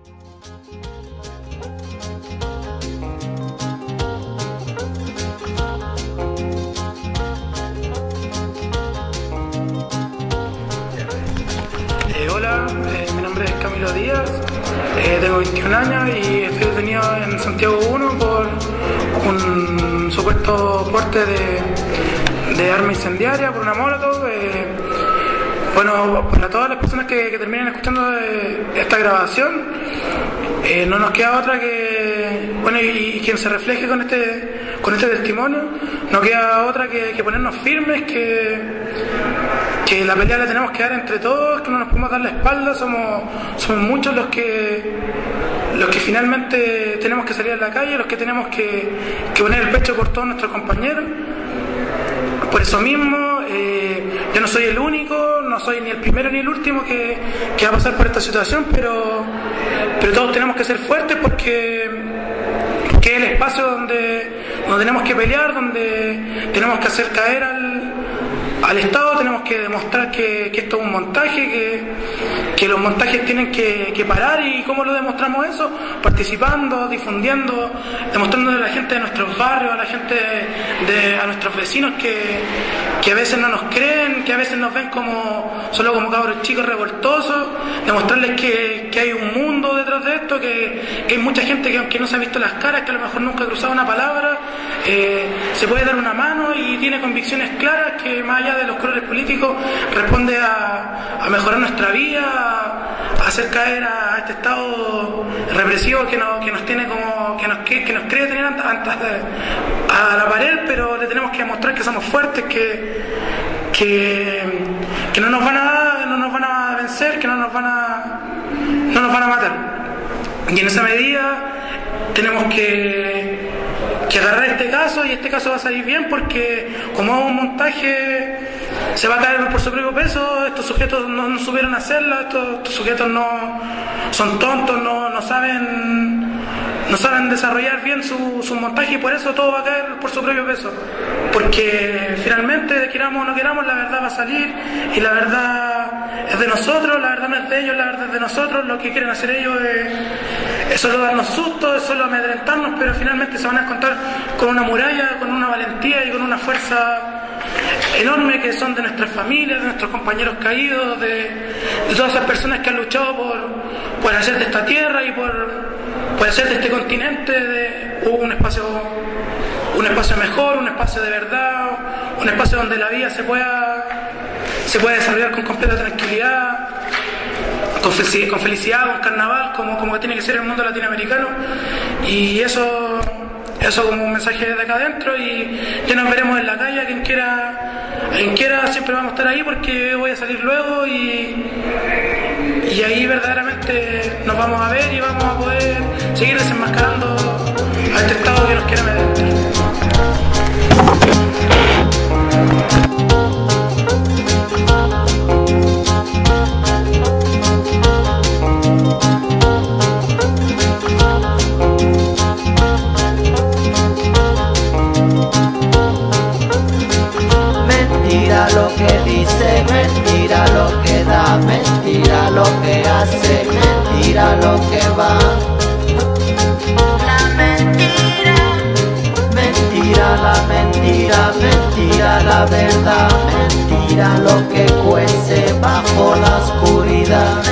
Hola, mi nombre es Camilo Díaz, tengo 21 años y estoy detenido en Santiago 1 por un supuesto porte de arma incendiaria, por una molotov. Bueno, para todas las personas que terminen escuchando esta grabación, no nos queda otra que, bueno, y quien se refleje con este testimonio, no queda otra que ponernos firmes, que la pelea la tenemos que dar entre todos, que no nos podemos dar la espalda, somos muchos los que finalmente tenemos que salir a la calle, los que tenemos que poner el pecho por todos nuestros compañeros. Por eso mismo, yo no soy el único, no soy ni el primero ni el último que va a pasar por esta situación, pero todos tenemos que ser fuertes porque es el espacio donde tenemos que pelear, donde tenemos que hacer caer al Estado, tenemos que demostrar que esto es un montaje, que los montajes tienen que parar. ¿Y cómo lo demostramos eso? Participando, difundiendo, demostrándole a la gente de nuestros barrios, a la gente a nuestros vecinos que a veces no nos creen, que a veces nos ven solo como cabros chicos revoltosos, demostrarles que hay un mundo detrás de esto, que hay mucha gente que aunque no se ha visto las caras, que a lo mejor nunca ha cruzado una palabra, se puede dar una mano y tiene convicciones claras que más allá de los colores políticos responde a mejorar nuestra vida, a hacer caer a este Estado represivo que nos tiene que nos cree tener a la pared, pero le tenemos que demostrar que somos fuertes, que no nos van a vencer, que no nos van a matar. Y en esa medida tenemos que agarrar este caso, y este caso va a salir bien porque como es un montaje se va a caer por su propio peso. Estos sujetos no supieron hacerla, estos sujetos no son tontos, no saben desarrollar bien su montaje, y por eso todo va a caer por su propio peso, porque finalmente, queramos o no queramos, la verdad va a salir, y la verdad es de nosotros, la verdad no es de ellos, la verdad es de nosotros. Lo que quieren hacer ellos es solo darnos susto, es solo amedrentarnos, pero finalmente se van a encontrar con una muralla, con una valentía y con una fuerza enorme, que son de nuestras familias, de nuestros compañeros caídos, de todas esas personas que han luchado por hacer de esta tierra y por hacer de este continente un espacio mejor, un espacio de verdad, un espacio donde la vida se pueda desarrollar con completa tranquilidad, con felicidad, con carnaval, como que tiene que ser el mundo latinoamericano. Y eso como un mensaje de acá adentro, y ya nos veremos en la calle. Quien quiera siempre vamos a estar ahí, porque voy a salir luego y ahí verdaderamente nos vamos a ver y vamos a poder seguir desenmascarando a este Estado que nos quiere amedrentar. Mentira lo que dice, mentira lo que da, mentira lo que hace, mentira lo que va. La mentira, Mentira la mentira, mentira la verdad, mentira lo que cuece bajo la oscuridad.